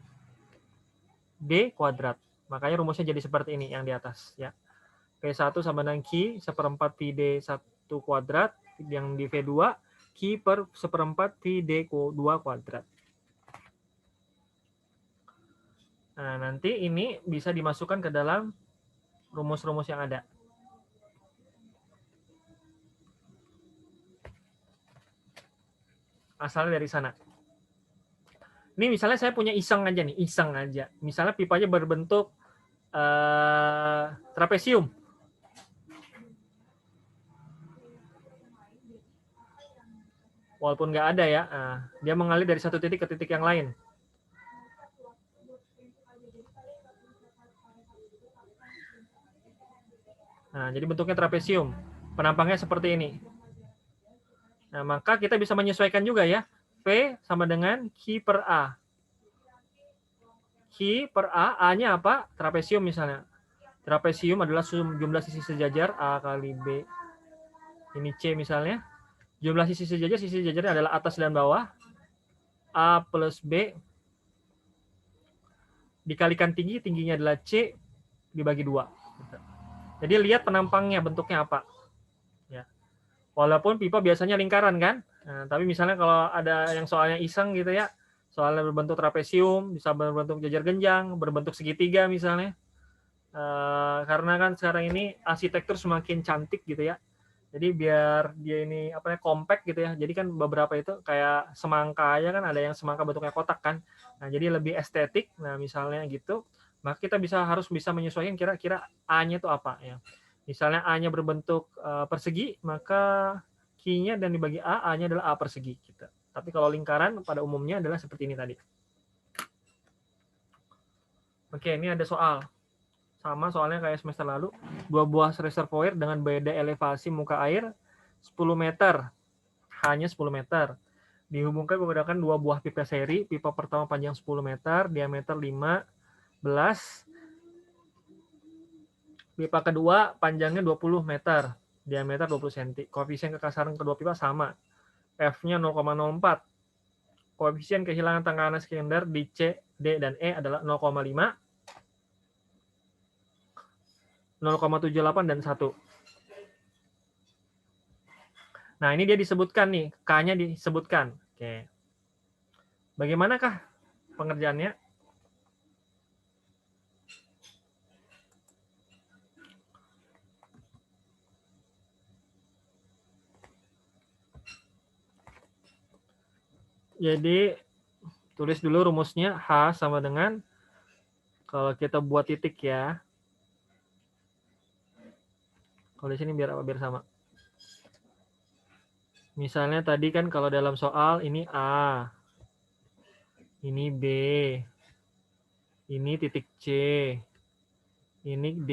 D kuadrat. Makanya rumusnya jadi seperti ini yang di atas ya. P1 sama dengan Q 1/4 pi D1 kuadrat, yang di V2 Q per 1/4 pi D2 kuadrat. Nah, nanti ini bisa dimasukkan ke dalam rumus-rumus yang ada. Asalnya dari sana. Ini misalnya saya punya iseng aja. Misalnya pipanya berbentuk trapesium. Walaupun nggak ada ya, dia mengalir dari satu titik ke titik yang lain. Nah, jadi bentuknya trapesium. Penampangnya seperti ini. Nah, maka kita bisa menyesuaikan juga ya. V sama dengan Q per A. Q per A, A-nya apa? Trapesium misalnya. Trapesium adalah jumlah sisi sejajar A kali B. Ini C misalnya. Jumlah sisi sejajarnya adalah atas dan bawah. A plus B dikalikan tingginya adalah C dibagi 2. Jadi lihat penampangnya bentuknya apa. Ya. Walaupun pipa biasanya lingkaran kan. Nah, tapi misalnya kalau ada yang soalnya iseng gitu ya, soalnya berbentuk trapesium, bisa berbentuk jajar genjang, berbentuk segitiga misalnya. Karena kan sekarang ini arsitektur semakin cantik gitu ya. Jadi biar dia ini compact gitu ya. Jadi kan beberapa itu kayak semangka aja kan, ada yang semangka bentuknya kotak kan. Nah, jadi lebih estetik. Nah, misalnya gitu, maka kita harus bisa menyesuaikan kira-kira A-nya itu apa ya. Misalnya A-nya berbentuk persegi, maka Q-nya dan dibagi A-nya adalah A persegi gitu. Tapi kalau lingkaran pada umumnya adalah seperti ini tadi. Oke, ini ada soal. Sama soalnya kayak semester lalu, 2 buah reservoir dengan beda elevasi muka air 10 meter, hanya 10 meter. Dihubungkan menggunakan 2 buah pipa seri, pipa pertama panjang 10 meter, diameter 15, pipa kedua panjangnya 20 meter, diameter 20 cm. Koefisien kekasaran kedua pipa sama, F-nya 0,04. Koefisien kehilangan tekanan sekunder di C, D, dan E adalah 0,5, 0,78 dan 1. Nah, ini dia disebutkan nih, K-nya disebutkan. Oke. Bagaimanakah pengerjaannya? Jadi tulis dulu rumusnya. H sama dengan, kalau kita buat titik ya. Kalau di sini biar sama. Misalnya tadi kan kalau dalam soal ini A, ini B, ini titik C, ini D,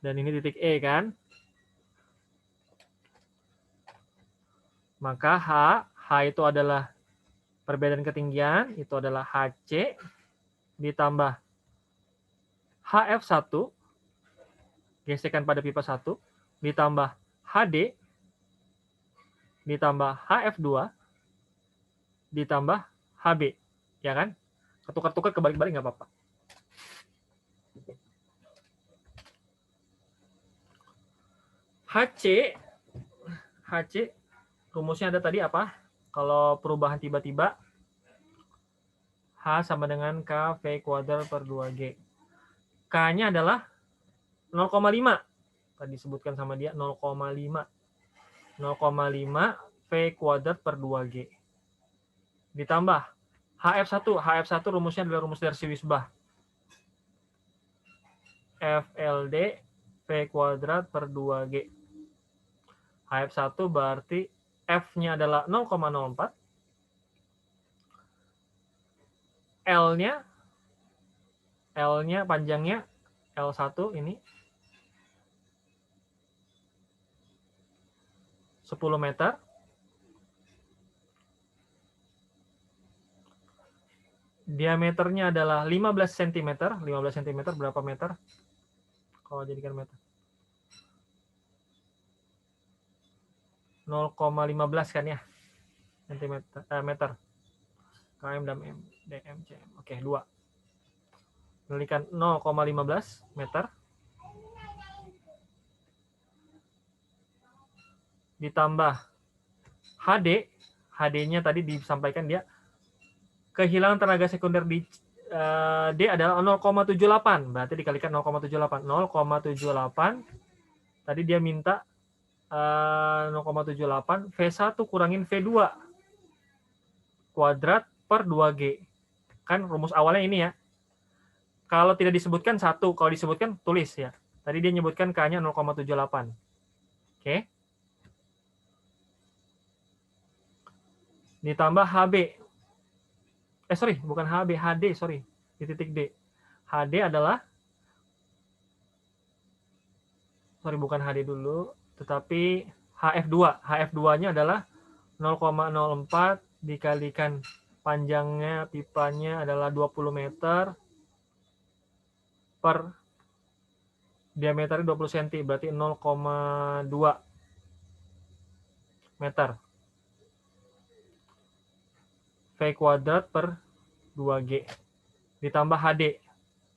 dan ini titik E kan? Maka H itu adalah perbedaan ketinggian, itu adalah HC ditambah HF1, gesekan pada pipa 1, ditambah HD, ditambah HF2, ditambah HB. Ya kan? Ketukar-tukar kebalik-balik nggak apa-apa. HC, rumusnya ada tadi apa? Kalau perubahan tiba-tiba, H sama dengan K V kuadrat per 2G. K-nya adalah 0,5. Tadi disebutkan sama dia 0,5. 0,5 V kuadrat per 2G. Ditambah HF1. HF1 rumusnya adalah rumus dari Wisbah. FLD V kuadrat per 2G. HF1 berarti F-nya adalah 0,04. L-nya panjangnya L1 ini 10 meter. Diameternya adalah 15 cm. 15 cm berapa meter? Kalau jadikan meter. 0,15 kan ya? Meter. KM dan DM, CM. Oke, 2. Kalikan 0,15 meter. Ditambah HD. HD-nya tadi disampaikan dia kehilangan tenaga sekunder di D adalah 0,78. Berarti dikalikan 0,78. 0,78. Tadi dia minta 0,78. V1 kurangin V2 kuadrat per 2G. Kan rumus awalnya ini ya. Kalau tidak disebutkan 1. Kalau disebutkan tulis ya. Tadi dia nyebutkan K-nya 0,78. Oke. Ditambah HB. Bukan HB, HD, di titik D. HD adalah, bukan HD dulu, tetapi HF2. HF2-nya adalah 0,04 dikalikan panjangnya pipanya adalah 20 meter per diameternya 20 cm, berarti 0,2 meter. V kuadrat per 2G. Ditambah HD.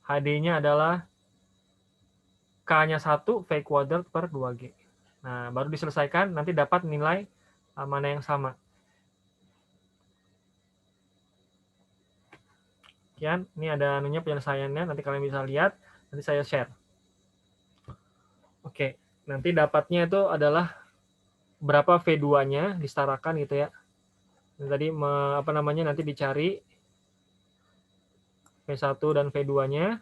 HD-nya adalah K-nya 1, V kuadrat per 2G. Nah, baru diselesaikan, nanti dapat nilai mana yang sama. Sekian, ini ada anunya penyelesaiannya, nanti kalian bisa lihat, nanti saya share. Oke, nanti dapatnya itu adalah berapa V2-nya disetarakan gitu ya. Tadi nanti dicari V1 dan V2-nya,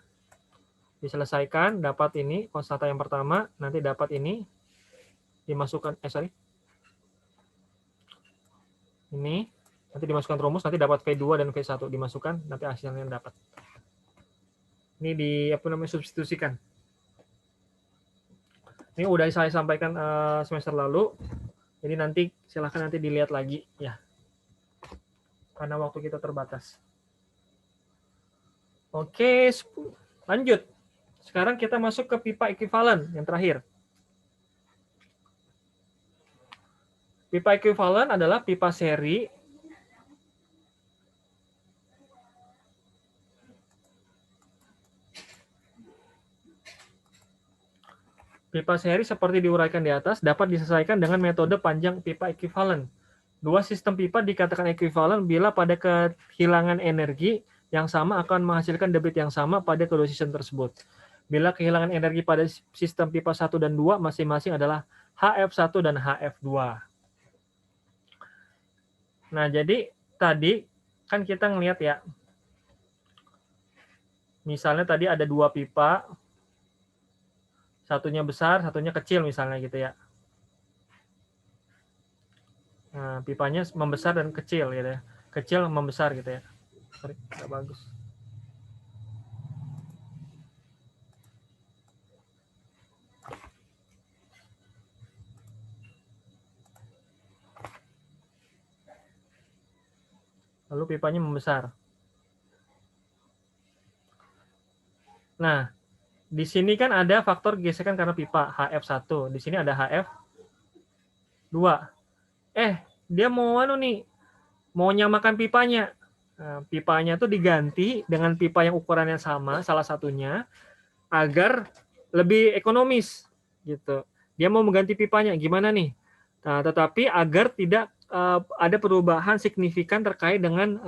diselesaikan, dapat ini konstanta yang pertama, nanti dapat ini dimasukkan ini nanti dimasukkan rumus, nanti dapat V2 dan V1 dimasukkan, nanti hasilnya dapat. Ini substitusikan. Ini udah saya sampaikan semester lalu, jadi nanti silahkan nanti dilihat lagi ya, karena waktu kita terbatas. Oke, lanjut. Sekarang kita masuk ke pipa ekuivalen yang terakhir. Pipa ekuivalen adalah pipa seri seperti diuraikan di atas dapat diselesaikan dengan metode panjang pipa ekuivalen. Dua sistem pipa dikatakan ekuivalen bila pada kehilangan energi yang sama akan menghasilkan debit yang sama pada kedua sistem tersebut. Bila kehilangan energi pada sistem pipa 1 dan 2 masing-masing adalah HF1 dan HF2. Nah, jadi tadi kan kita ngelihat ya, misalnya tadi ada dua pipa, satunya besar, satunya kecil misalnya gitu ya. Nah, pipanya membesar dan kecil gitu ya. Kecil membesar gitu ya. Sorry, nggak bagus. Lalu pipanya membesar. Nah, di sini kan ada faktor gesekan karena pipa HF1. Di sini ada HF2. Dia mau mau nyamakan pipanya. Nah, pipanya tuh diganti dengan pipa yang ukurannya sama, salah satunya, agar lebih ekonomis gitu. Dia mau mengganti pipanya, gimana nih? Nah, tetapi agar tidak ada perubahan signifikan terkait dengan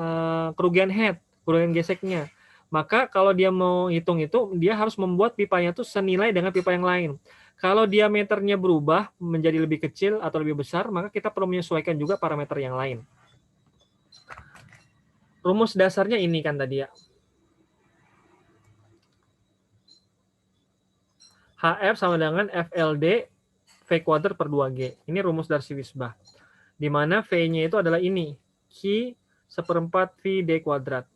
kerugian head, kerugian geseknya. Maka kalau dia mau hitung itu, dia harus membuat pipanya tuh senilai dengan pipa yang lain. Kalau diameternya berubah menjadi lebih kecil atau lebih besar, maka kita perlu menyesuaikan juga parameter yang lain. Rumus dasarnya ini kan tadi ya. HF sama dengan FLD V kuadrat per 2G. Ini rumus Darcy-Weisbach. Di mana V-nya itu adalah ini. Q seperempat VD kuadrat.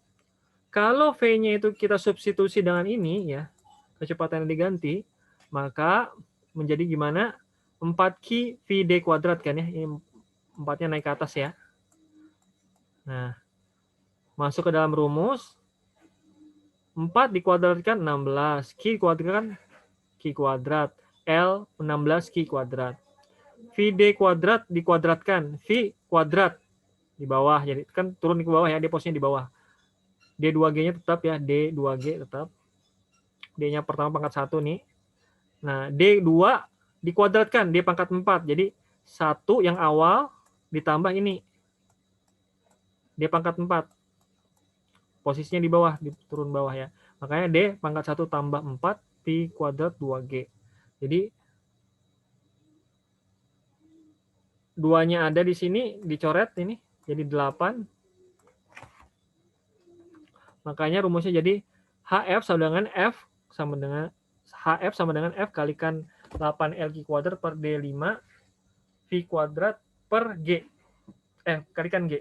Kalau V-nya itu kita substitusi dengan ini, ya, kecepatan yang diganti, maka menjadi gimana? 4Q VD kuadrat kan ya. Ini 4-nya naik ke atas ya. Nah, masuk ke dalam rumus. 4 dikuadratkan 16. Q dikuadratkan Q kuadrat. L 16 Q kuadrat. VD kuadrat dikuadratkan. V kuadrat di bawah. Jadi kan turun ke bawah ya. Dia posisinya di bawah. D2G-nya tetap ya. D2G tetap. D-nya pertama pangkat 1 nih. Nah, D2 dikuadratkan. D pangkat 4. Jadi 1 yang awal ditambah ini. D pangkat 4. Posisinya di bawah. Turun bawah ya. Makanya D pangkat 1 tambah 4. Pi kuadrat 2G. Jadi 2-nya ada di sini. Dicoret ini. Jadi 8. Makanya rumusnya jadi HF sama dengan F sama dengan HF sama dengan F kalikan 8LQ kuadrat per D5 V kuadrat per G. Kalikan G.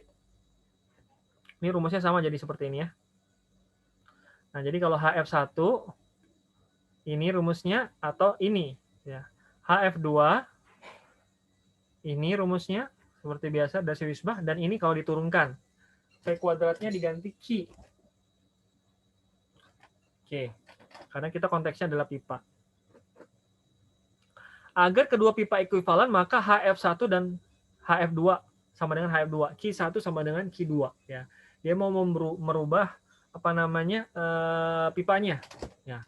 Ini rumusnya sama jadi seperti ini ya. Nah, jadi kalau HF1 ini rumusnya atau ini ya. HF2 ini rumusnya seperti biasa Darcy-Weisbach dan ini kalau diturunkan V kuadratnya diganti Q. Oke, karena kita konteksnya adalah pipa. Agar kedua pipa ekuivalen, maka HF1 dan HF2 sama dengan HF2. Q1 sama dengan Q2. Ya. Dia mau merubah pipanya. Ya.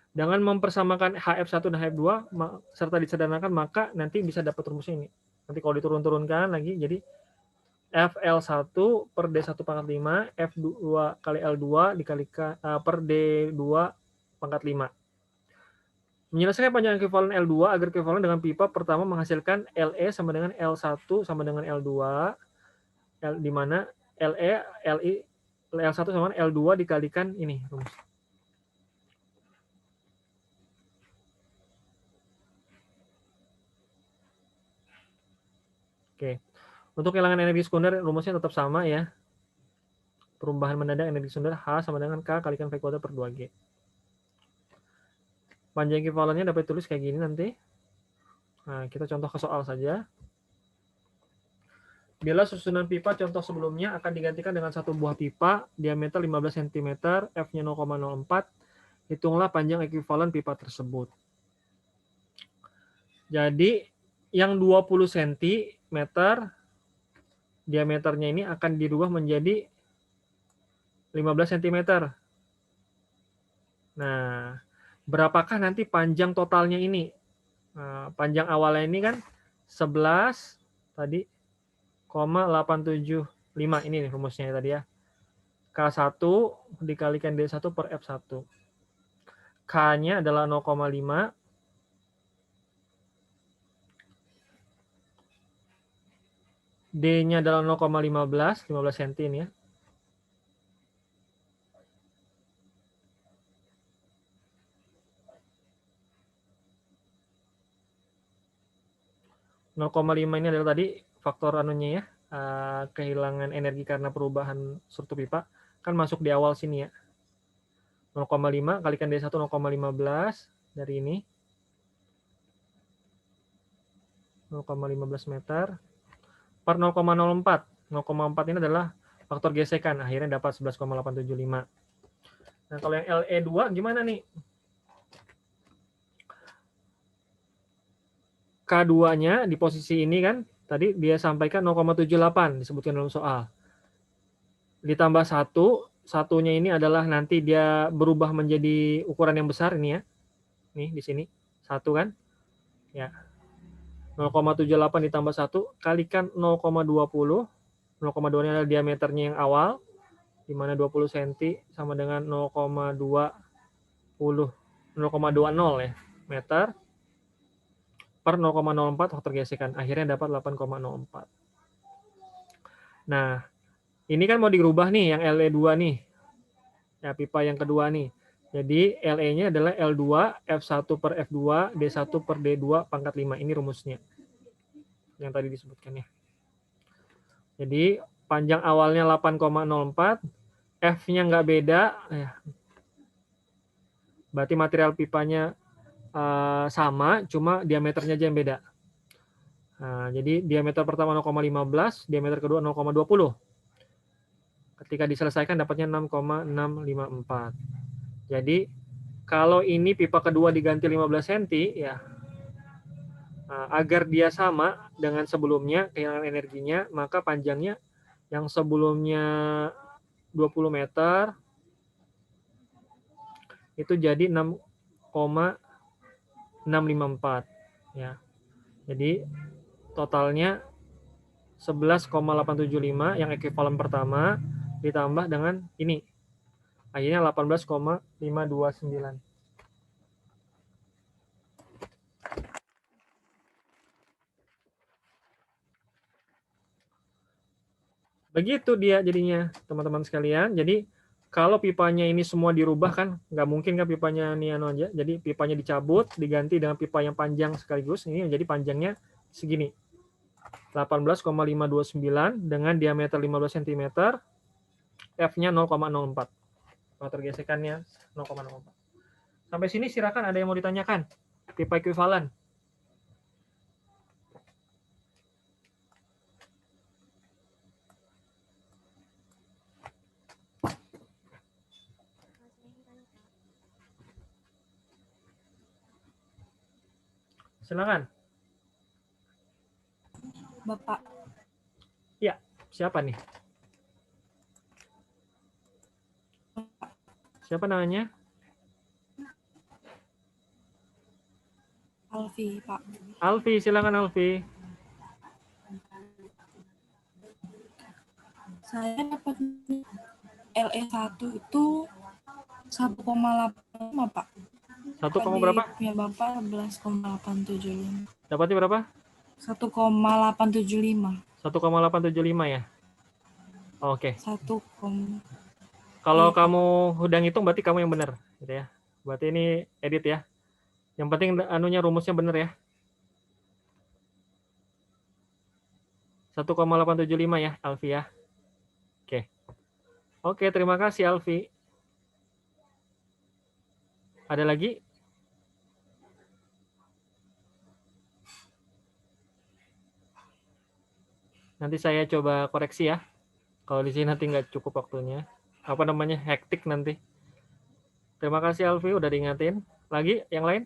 Dengan mempersamakan HF1 dan HF2 serta disederhanakan, maka nanti bisa dapat rumusnya ini. Nanti kalau diturun-turunkan lagi, jadi FL1 per D1 pangkat 5, F2 kali L2 dikalikan per D2 pangkat 5. Menyelesaikan panjang ekuivalen L2 agar ekuivalen dengan pipa pertama menghasilkan LE sama dengan L1 sama dengan L2, di mana L1 sama dengan L2 dikalikan ini rumus. Oke. Untuk kehilangan energi sekunder, rumusnya tetap sama ya. Perubahan mendadak energi sekunder H sama dengan K kalikan V kuadrat per 2G. Panjang ekuivalennya dapat tulis kayak gini nanti. Nah, kita contoh ke soal saja. Bila susunan pipa contoh sebelumnya akan digantikan dengan satu buah pipa, diameter 15 cm, F-nya 0,04, hitunglah panjang ekuivalen pipa tersebut. Jadi, yang 20 cm, diameternya ini akan dirubah menjadi 15 cm. Nah, berapakah nanti panjang totalnya ini? Panjang awalnya ini kan 11 tadi, 875. Ini nih rumusnya tadi ya. K1 dikalikan D1 per F1. K-nya adalah 0,5. D-nya adalah 0,15, 15 cm ini ya. (0,5) ini adalah tadi faktor anunya ya, kehilangan energi karena perubahan struktur pipa, kan masuk di awal sini ya. 0,5 kalikan D1 0,15 dari ini. 0,15 meter per 0,04. 0,4 ini adalah faktor gesekan, akhirnya dapat 11,875. Nah, kalau yang LE2 gimana nih? K2-nya di posisi ini kan, tadi dia sampaikan 0,78 disebutkan dalam soal. Ditambah 1, satunya ini adalah nanti dia berubah menjadi ukuran yang besar ini ya. Nih di sini 1 kan? Ya. 0,78 ditambah 1 kalikan 0,20. 0,2 ini adalah diameternya yang awal, di mana 20 cm sama dengan 0,20 ya meter per 0,04 faktor gesekan. Akhirnya dapat 8,04. Nah, ini kan mau dirubah nih yang LE2 nih. Ya, pipa yang kedua nih. Jadi LE-nya adalah L2 F1 per F2 D1 per D2 pangkat 5. Ini rumusnya. Yang tadi disebutkan ya. Jadi panjang awalnya 8,04, F-nya nggak beda, ya. Berarti material pipanya sama, cuma diameternya aja yang beda. Nah, jadi diameter pertama 0,15, diameter kedua 0,20. Ketika diselesaikan dapatnya 6,654. Jadi kalau ini pipa kedua diganti 15 cm, ya agar dia sama dengan sebelumnya kehilangan energinya, maka panjangnya yang sebelumnya 20 meter itu jadi 6,654 ya. Jadi totalnya 11,875 yang ekuivalen pertama ditambah dengan ini. Akhirnya 18,529. Begitu dia jadinya, teman-teman sekalian. Jadi kalau pipanya ini semua dirubah kan, nggak mungkin kan pipanya ini anu aja. Jadi pipanya dicabut, diganti dengan pipa yang panjang sekaligus. Ini menjadi panjangnya segini. 18,529 dengan diameter 15 cm. F-nya 0,04. Faktor gesekannya 0,04. Sampai sini silakan ada yang mau ditanyakan. Pipa ekuivalen. Silakan. Bapak. Ya, siapa nih? Siapa namanya? Alfi, Pak. Alfi, silakan Alfi. Saya dapat LE1 itu 1,85, Pak. 1, berapa? Punya Bapak 11,875. Dapatnya berapa? 1,875. 1,875 ya? Oke. 1, Kalau kamu udah ngitung berarti kamu yang benar, gitu ya. Berarti ini edit ya. Yang penting anunya rumusnya benar ya. 1,875 ya, Alfi ya. Oke. Oke, terima kasih Alfi. Ada lagi? Nanti saya coba koreksi ya. Kalau di sini nanti nggak cukup waktunya. Apa namanya? Hektik nanti. Terima kasih Alfi udah diingatin. Lagi yang lain?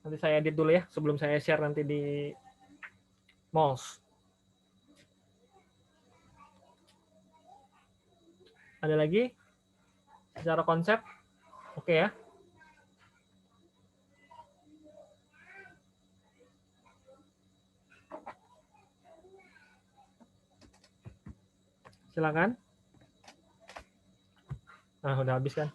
Nanti saya edit dulu ya sebelum saya share nanti di Moz. Ada lagi? Secara konsep? Oke ya. Silakan. Nah, udah habis kan?